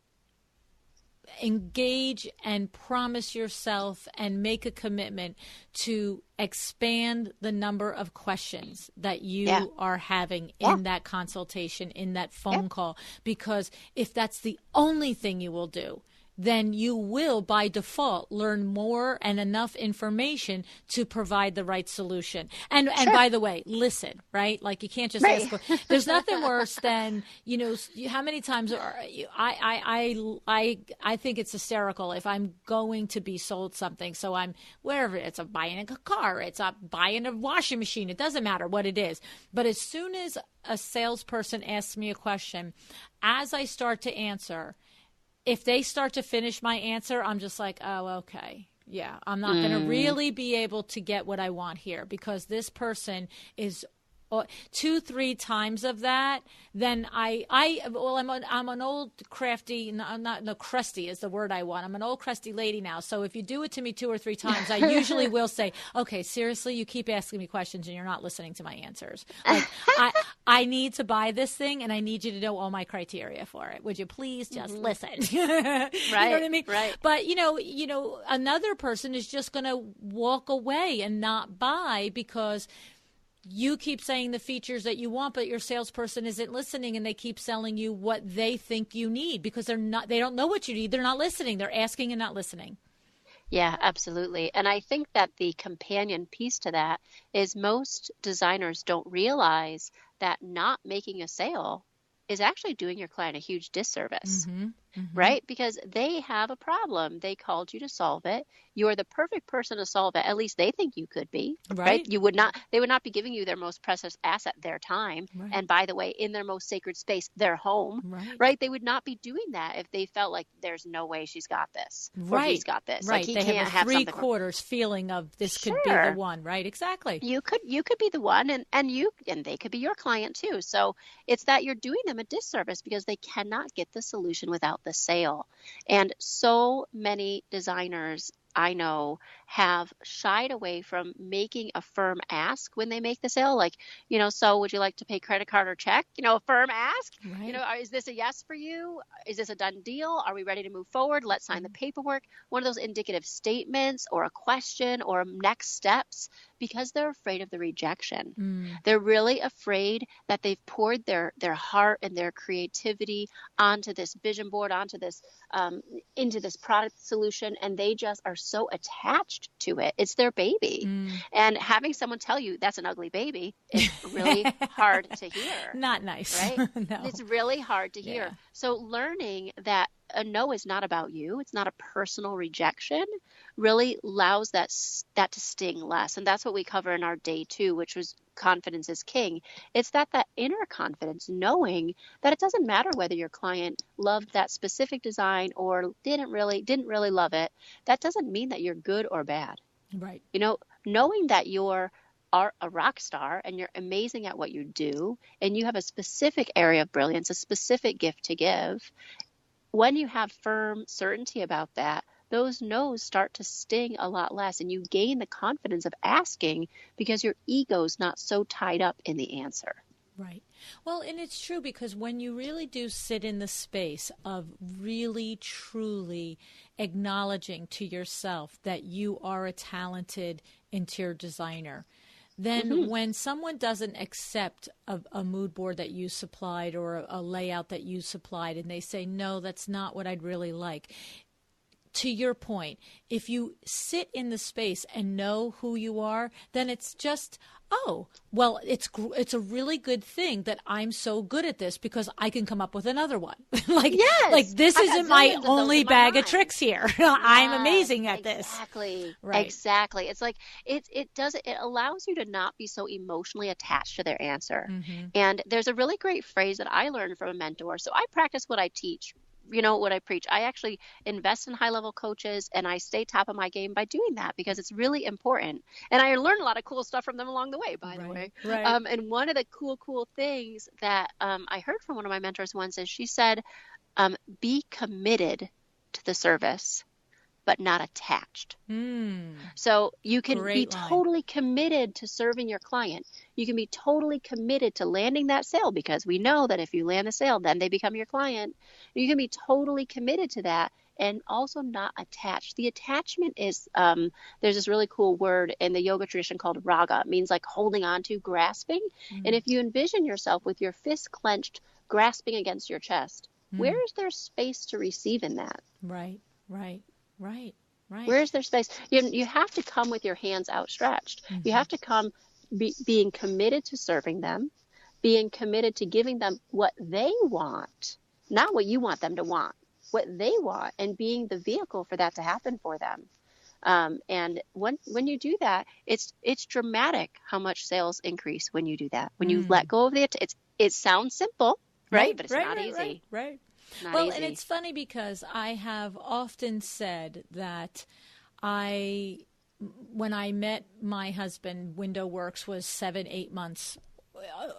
engage and promise yourself and make a commitment to expand the number of questions that you are having in that consultation, in that phone call, because if that's the only thing you will do, then you will by default learn more and enough information to provide the right solution. And by the way, listen, right? Like, you can't just ask. There's nothing worse than, how many times I think it's hysterical if I'm going to be sold something. So I'm wherever it's buying a car, it's buying a washing machine. It doesn't matter what it is. But as soon as a salesperson asks me a question, as I start to answer, if they start to finish my answer, I'm just like, oh, okay. Yeah, I'm not going to really be able to get what I want here, because this person is 2-3 times of that, then I'm an old crafty, crusty is the word I want. I'm an old crusty lady now. So if you do it to me 2 or 3 times, I usually will say, okay, seriously, you keep asking me questions and you're not listening to my answers. Like, I need to buy this thing and I need you to know all my criteria for it. Would you please just listen? Right. You know what I mean? Right. But another person is just going to walk away and not buy because you keep saying the features that you want, but your salesperson isn't listening, and they keep selling you what they think you need because they don't know what you need. They're not listening. They're asking and not listening. Yeah, absolutely. And I think that the companion piece to that is most designers don't realize that not making a sale is actually doing your client a huge disservice, right? Because they have a problem. They called you to solve it. You're the perfect person to solve it. At least they think you could be, right? They would not be giving you their most precious asset, their time. Right. And by the way, in their most sacred space, their home, right? They would not be doing that if they felt like there's no way she's got this, or he's got this. Right. Like, he they can't have a 3/4 something. feeling of this could be the one, right? Exactly. You could be the one, and they could be your client too. So it's that you're doing them a disservice because they cannot get the solution without the sale. And so many designers I know have shied away from making a firm ask when they make the sale. Like, so would you like to pay credit card or check? A firm ask, right. Is this a yes for you? Is this a done deal? Are we ready to move forward? Let's sign the paperwork. One of those indicative statements or a question or next steps, because they're afraid of the rejection. They're really afraid that they've poured their heart and their creativity onto this vision board, onto this, into this product solution, and they just are so attached to it. It's their baby. And having someone tell you that's an ugly baby is really hard to hear. Not nice. Right? No. It's really hard to hear. Yeah. So learning that a no is not about you, it's not a personal rejection, really allows that to sting less. And that's what we cover in our day 2, which was confidence is king. It's that inner confidence, knowing that it doesn't matter whether your client loved that specific design or didn't really love it. That doesn't mean that you're good or bad. Right. Knowing that you're a rock star and you're amazing at what you do, and you have a specific area of brilliance, a specific gift to give. When you have firm certainty about that, those no's start to sting a lot less, and you gain the confidence of asking because your ego's not so tied up in the answer. Right. Well, and it's true, because when you really do sit in the space of really, truly acknowledging to yourself that you are a talented interior designer, then when someone doesn't accept a mood board that you supplied or a layout that you supplied, and they say, no, that's not what I'd really like. To your point, if you sit in the space and know who you are, then it's just, oh, well, it's a really good thing that I'm so good at this because I can come up with another one. This isn't my only bag of tricks here. I'm amazing at this. Exactly. Right. Exactly. It's like it allows you to not be so emotionally attached to their answer. And there's a really great phrase that I learned from a mentor. So I practice what I teach. What I preach. I actually invest in high-level coaches, and I stay top of my game by doing that because it's really important. And I learned a lot of cool stuff from them along the way, by the way. Right. And one of the cool things that I heard from one of my mentors once is she said, be committed to the service, but not attached. So you can be totally committed to serving your client. You can be totally committed to landing that sale, because we know that if you land the sale, then they become your client. You can be totally committed to that and also not attached. The attachment is, there's this really cool word in the yoga tradition called raga. It means like holding on to, grasping. And if you envision yourself with your fist clenched, grasping against your chest, where is there space to receive in that? Right. Right. Right. Right. Where's their space? You have to come with your hands outstretched. Mm-hmm. You have to come being committed to serving them, being committed to giving them what they want, not what you want them to want, what they want, and being the vehicle for that to happen for them. And when you do that, it's dramatic how much sales increase when you do that. When you let go of it sounds simple, right? But it's not easy. Right. Not well, easy. And it's funny because I have often said that when I met my husband, Window Works was 7-8 months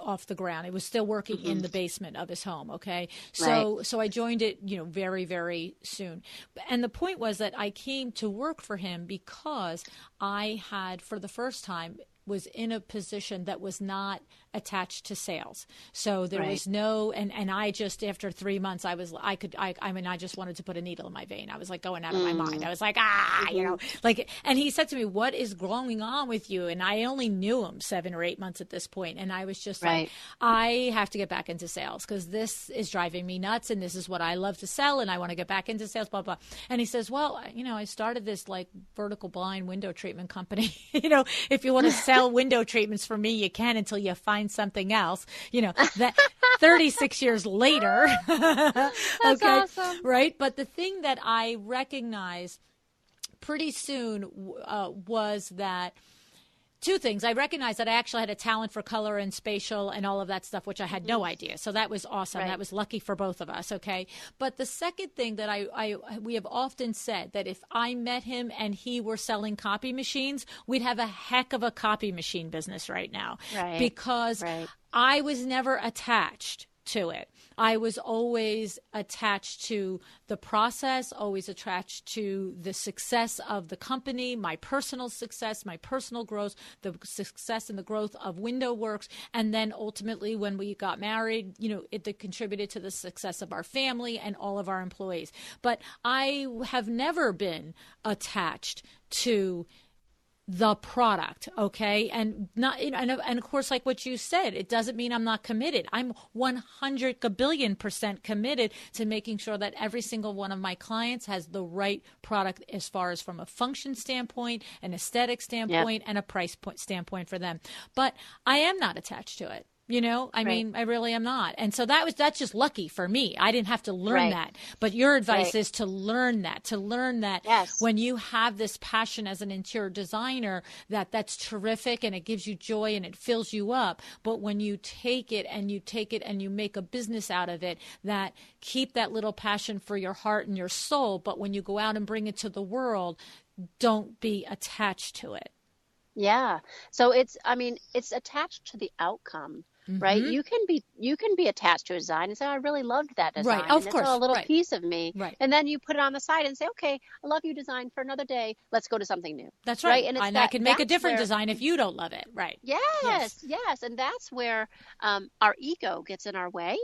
off the ground. It was still working in the basement of his home. Okay. So I joined it, very, very soon. And the point was that I came to work for him because I had, for the first time, was in a position that was not attached to sales. So there was no, and I just, after 3 months, I just wanted to put a needle in my vein. I was like going out of my mind. I was like, and he said to me, what is going on with you? And I only knew him 7 or 8 months at this point. And I was just like, I have to get back into sales because this is driving me nuts. And this is what I love to sell. And I want to get back into sales, blah, blah. And he says, well, I started this like vertical blind window treatment company. If you want to sell window treatments for me, you can until you find something else, that 36 years later. That's awesome. Right. But the thing that I recognized pretty soon was that two things. I recognized that I actually had a talent for color and spatial and all of that stuff, which I had no idea. So that was awesome. That was lucky for both of us. Okay. But the second thing that we have often said that if I met him and he were selling copy machines, we'd have a heck of a copy machine business right now. Right. Because I was never attached to it. I was always attached to the process, always attached to the success of the company, my personal success, my personal growth, the success and the growth of Window Works. And then ultimately when we got married, it contributed to the success of our family and all of our employees. But I have never been attached to the product, okay? And not, and of course, like what you said, it doesn't mean I'm not committed. I'm 100% committed to making sure that every single one of my clients has the right product as far as from a function standpoint, an aesthetic standpoint, and a price point standpoint for them. But I am not attached to it. I mean, I really am not. And so that's just lucky for me. I didn't have to learn that. But your advice is to learn that when you have this passion as an interior designer, that's terrific and it gives you joy and it fills you up. But when you take it and you make a business out of it, that keep that little passion for your heart and your soul. But when you go out and bring it to the world, don't be attached to it. Yeah. So it's attached to the outcome. Right. You can be attached to a design and say, oh, I really loved that design. Right. Of course. It's a little piece of me. Right. And then you put it on the side and say, okay, I love you design for another day. Let's go to something new. That's right. And I can make a different design if you don't love it. Right. Yes. And that's where our ego gets in our way.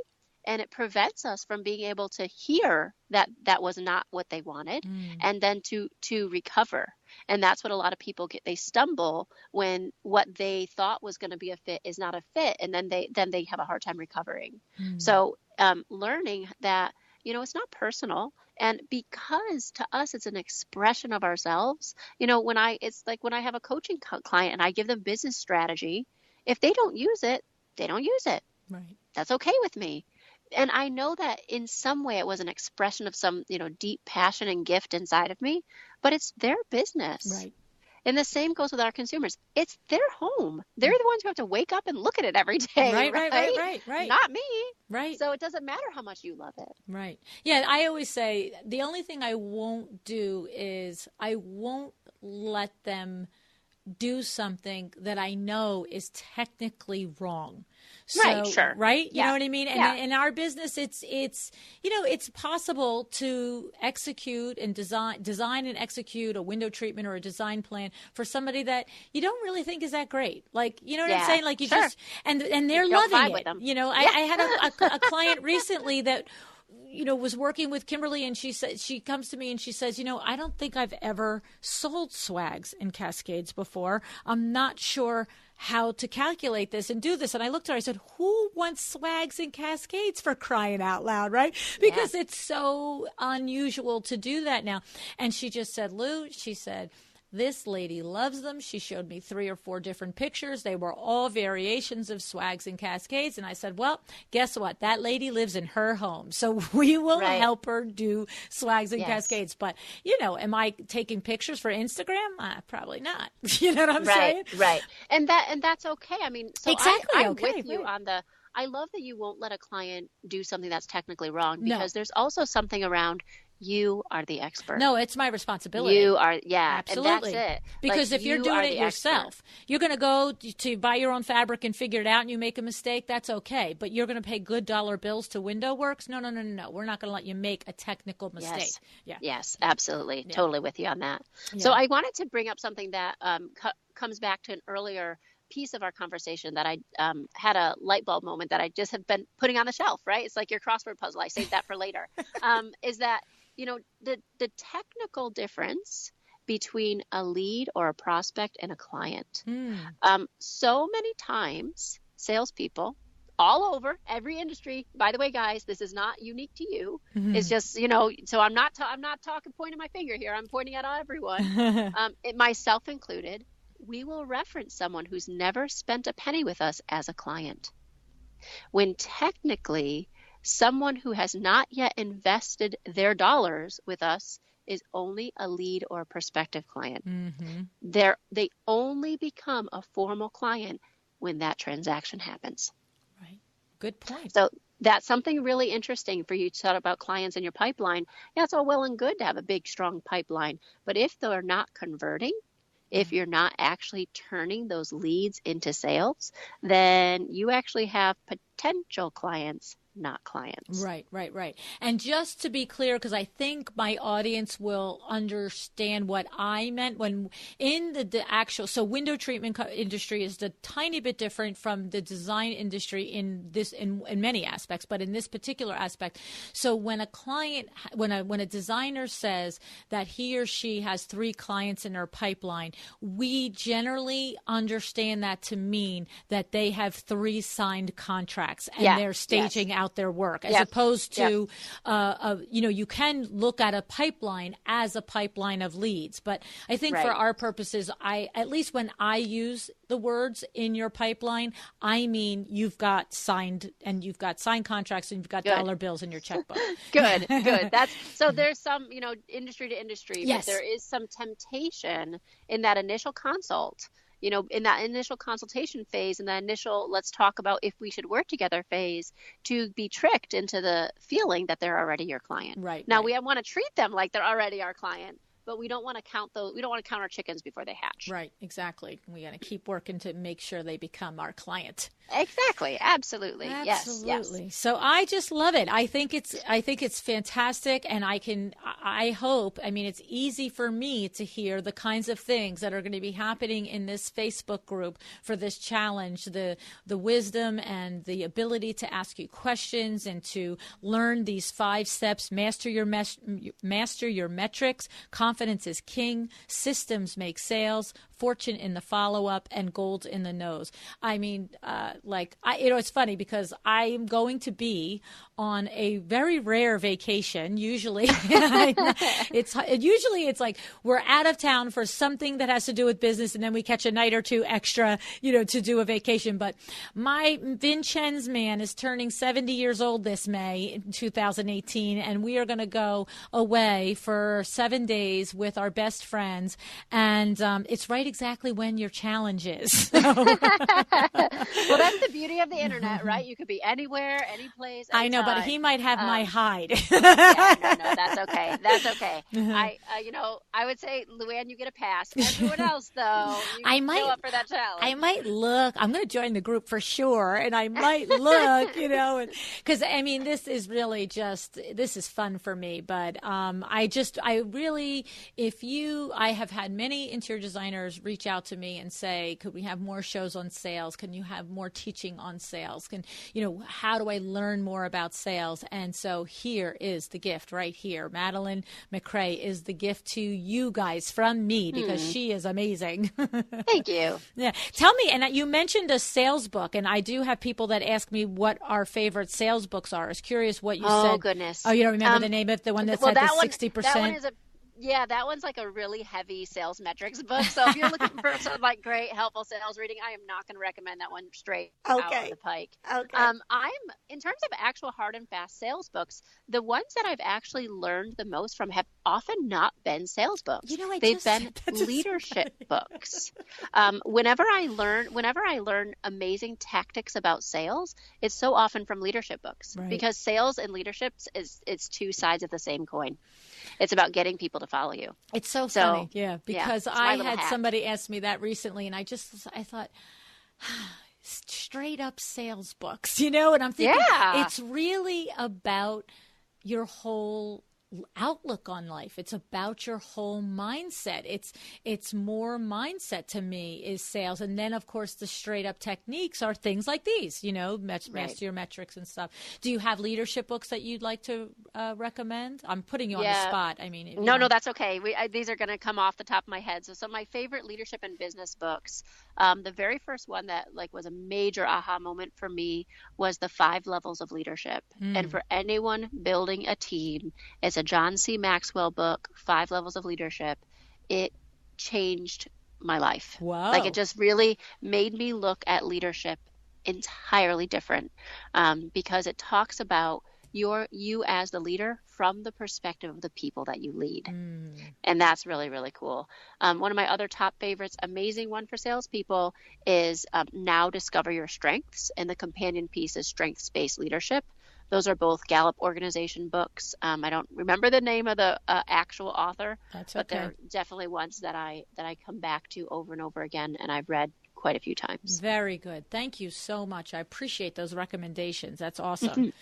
And it prevents us from being able to hear that was not what they wanted and then to recover. And that's what a lot of people get. They stumble when what they thought was going to be a fit is not a fit. And then they have a hard time recovering. So learning that, it's not personal. And because to us, it's an expression of ourselves. It's like when I have a coaching client and I give them business strategy, if they don't use it, they don't use it. Right. That's okay with me. And I know that in some way it was an expression of some, deep passion and gift inside of me, but it's their business. Right. And the same goes with our consumers. It's their home. They're the ones who have to wake up and look at it every day. Right. Not me. Right. So it doesn't matter how much you love it. Right. Yeah. I always say the only thing I won't do is I won't let them do something that I know is technically wrong. So, right, sure. Right? Yeah. You know what I mean? And in our business, it's it's possible to execute and design and execute a window treatment or a design plan for somebody that you don't really think is that great. Like, you know what I'm saying? Like you just, and they're loving it. I had a client recently that was working with Kimberly, and she comes to me and she says, I don't think I've ever sold swags in Cascades before. I'm not sure how to calculate this and do this. And I looked at her, I said, who wants swags and cascades, for crying out loud, right? Because it's so unusual to do that now. And she just said, Lou, she said, this lady loves them. She showed me 3 or 4 different pictures. They were all variations of swags and cascades. And I said, well, guess what? That lady lives in her home. So we will help her do swags and cascades. But, you know, am I taking pictures for Instagram? Probably not. You know what I'm saying? Right. And that's okay. I mean, so exactly. I'm with you on the, I love that you won't let a client do something that's technically wrong, because there's also something around, you are the expert. No, it's my responsibility. You are, absolutely. And that's it. Because if you're doing it yourself, you're going to go to buy your own fabric and figure it out, and you make a mistake, that's okay. But you're going to pay good dollar bills to Window Works? No. We're not going to let you make a technical mistake. Yes, absolutely. Totally with you on that. So I wanted to bring up something that comes back to an earlier piece of our conversation that I had a light bulb moment that I just have been putting on the shelf, right? It's like your crossword puzzle. I saved that for later. Is that, you know, the technical difference between a lead or a prospect and a client. So many times, salespeople all over every industry, by the way, guys, this is not unique to you. It's just, you know, so I'm not talking, pointing my finger here. I'm pointing at everyone, myself included. We will reference someone who's never spent a penny with us as a client, when technically someone who has not yet invested their dollars with us is only a lead or a prospective client. They only become a formal client when that transaction happens. Right. Good point. So that's something really interesting for you to talk about clients in your pipeline. Yeah, it's all well and good to have a big, strong pipeline, but if they're not converting, if you're not actually turning those leads into sales, then you actually have potential clients, not clients. Right. And just to be clear, because I think my audience will understand what I meant when in the actual, so window treatment industry is a tiny bit different from the design industry in many aspects, but in this particular aspect. So when a client, when a designer says that he or she has 3 clients in her pipeline, we generally understand that to mean that they have 3 signed contracts and they're staging out their work, as opposed to, you know, you can look at a pipeline as a pipeline of leads. But I think for our purposes, at least when I use the words in your pipeline, I mean, you've got signed contracts and you've got dollar bills in your checkbook. Good. That's so there's some, you know, industry to industry, but there is some temptation in that initial consult, you know, in that initial consultation phase, in that initial let's talk about if we should work together phase, to be tricked into the feeling that they're already your client. Now we want to treat them like they're already our client, but we don't want to count our chickens before they hatch. Right, exactly. We got to keep working to make sure they become our client. Exactly. Absolutely. Yes. So I just love it. I think it's fantastic, and I hope, I mean, it's easy for me to hear the kinds of things that are going to be happening in this Facebook group for this challenge, the wisdom and the ability to ask you questions and to learn these 5 steps, master your metrics, confidence is king, systems make sales, fortune in the follow-up, and gold in the nose. I mean, it's funny because I am going to be on a very rare vacation. Usually it's like we're out of town for something that has to do with business, and then we catch a night or 2 extra, you know, to do a vacation. But my Vincennes man is turning 70 years old this May in 2018, and we are going to go away for 7 days with our best friends, and it's right exactly when your challenge is. Well, that's the beauty of the internet, right? You could be anywhere, any place, anytime. I know, but he might have my hide. No, that's okay. I would say, LuAnn, you get a pass. Everyone else, though, you might show up for that challenge. I might look. I'm going to join the group for sure, and I might look, you know, because I mean, this is fun for me. But I have had many interior designers customers reach out to me and say, could we have more shows on sales? Can you have more teaching on sales? How do I learn more about sales? And so here is the gift right here. Madeleine MacRae is the gift to you guys from me because she is amazing. Thank you. Yeah. Tell me, and you mentioned a sales book, and I do have people that ask me what our favorite sales books are. I was curious what you said. Oh, goodness. Oh, you don't remember the name of the one that said the 60%? That one is that one's like a really heavy sales metrics book. So if you're looking for some like great, helpful sales reading, I am not going to recommend that one straight out of the pike. Okay. I'm in terms of actual hard and fast sales books, the ones that I've actually learned the most from have often not been sales books. They've been leadership books. Whenever I learn amazing tactics about sales, it's so often from leadership books, because sales and leaderships it's two sides of the same coin. It's about getting people to follow you. It's so funny, because I had hack. somebody ask me that recently, and I thought, straight up sales books, and I'm thinking it's really about your whole outlook on life. It's about your whole mindset. It's more mindset to me is sales. And then of course the straight up techniques are things like these, master your metrics and stuff. Do you have leadership books that you'd like to recommend? I'm putting you on the spot. I mean, no, that's okay. These are going to come off the top of my head. So some of my favorite leadership and business books. The very first one that was a major aha moment for me was the 5 Levels of Leadership. And for anyone building a team, it's a John C. Maxwell book, 5 Levels of Leadership. It changed my life. Wow. It just really made me look at leadership entirely different, because it talks about you as the leader from the perspective of the people that you lead. And that's really, really cool. One of my other top favorites, amazing one for salespeople, is Now Discover Your Strengths, and the companion piece is Strengths-Based Leadership. Those are both Gallup organization books. I don't remember the name of the actual author, but they're definitely ones that I come back to over and over again, and I've read quite a few times. Very good. Thank you so much. I appreciate those recommendations. That's awesome.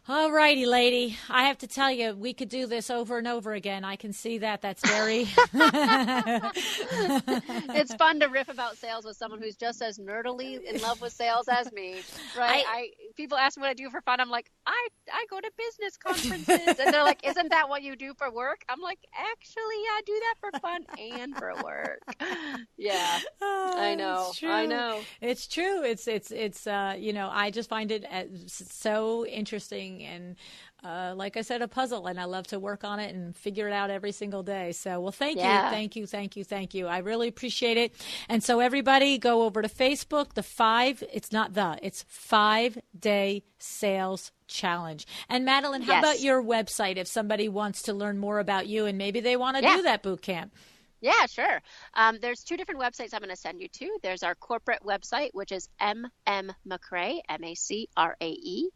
All righty, lady. I have to tell you, we could do this over and over again. I can see that. That's very... It's fun to riff about sales with someone who's just as nerdily in love with sales as me, right? People ask me what I do for fun. I'm like, I go to business conferences. And they're like, isn't that what you do for work? I'm like, actually, I do that for fun and for work. Yeah, I know. It's true. I know. It's true. It's I just find it so interesting. And like I said, a puzzle, and I love to work on it and figure it out every single day. So, well, thank you. I really appreciate it. And so everybody go over to Facebook, it's 5-day sales challenge. And Madeleine, how about your website if somebody wants to learn more about you and maybe they want to do that boot camp? Yeah, sure. There's 2 different websites I'm going to send you to. There's our corporate website, which is MM MacRae, MacRae.com,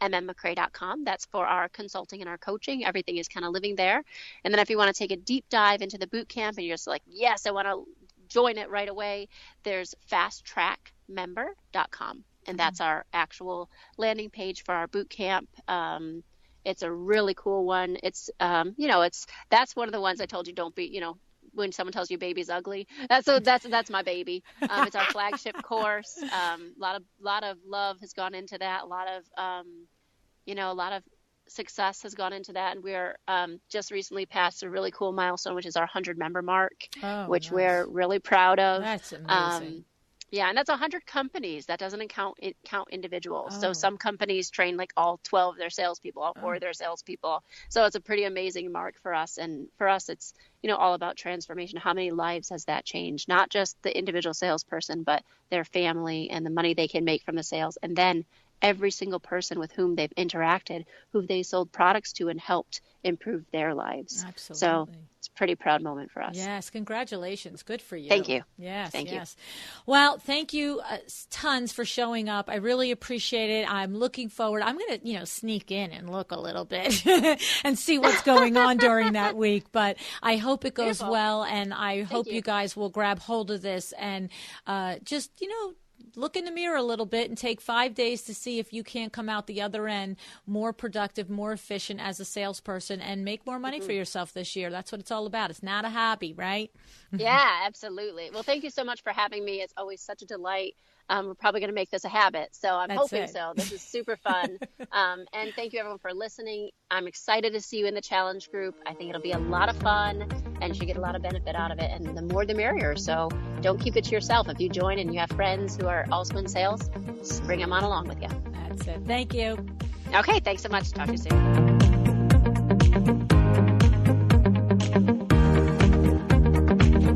MMMacRae.com. That's for our consulting and our coaching. Everything is kind of living there. And then if you want to take a deep dive into the boot camp and you're just like, yes, I want to join it right away, there's fasttrackmember.com. And that's our actual landing page for our boot camp. It's a really cool one. It's, that's one of the ones I told you don't be, when someone tells you baby's ugly. That's my baby. It's our flagship course. A lot of love has gone into that. A lot of success has gone into that. And we're just recently passed a really cool milestone, which is our 100 member mark, which we're really proud of. That's amazing. Yeah, and that's 100 companies. That doesn't count individuals. So some companies train like all 12 of their salespeople, all 4 of their salespeople. So it's a pretty amazing mark for us. And for us, it's all about transformation. How many lives has that changed? Not just the individual salesperson, but their family and the money they can make from the sales. And then every single person with whom they've interacted, who they sold products to and helped improve their lives. Absolutely. So it's a pretty proud moment for us. Yes, congratulations. Good for you. Thank you. Yes, thank you. Well, thank you tons for showing up. I really appreciate it. I'm looking forward. I'm going to, sneak in and look a little bit and see what's going on during that week. But I hope it goes well, and I hope you guys will grab hold of this and just, look in the mirror a little bit and take 5 days to see if you can't come out the other end more productive, more efficient as a salesperson and make more money for yourself this year. That's what it's all about. It's not a hobby, right? Yeah, absolutely. Well, thank you so much for having me. It's always such a delight. We're probably going to make this a habit, so I'm hoping so. This is super fun. And thank you, everyone, for listening. I'm excited to see you in the challenge group. I think it'll be a lot of fun, and you should get a lot of benefit out of it. And the more, the merrier. So don't keep it to yourself. If you join and you have friends who are also in sales, just bring them on along with you. That's it. Thank you. Okay, thanks so much. Talk to you soon.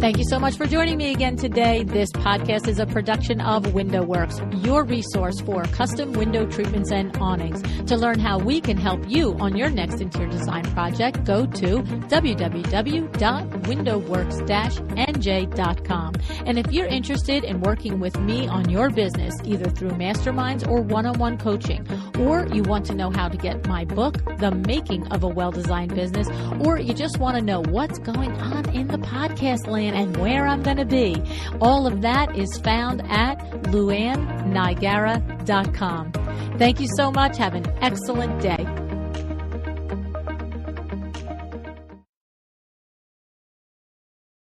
Thank you so much for joining me again today. This podcast is a production of WindowWorks, your resource for custom window treatments and awnings. To learn how we can help you on your next interior design project, go to www.windowworks-nj.com. And if you're interested in working with me on your business, either through masterminds or one-on-one coaching, or you want to know how to get my book, The Making of a Well-Designed Business, or you just want to know what's going on in the podcast land and where I'm going to be, all of that is found at LuAnnNigara.com. Thank you so much. Have an excellent day.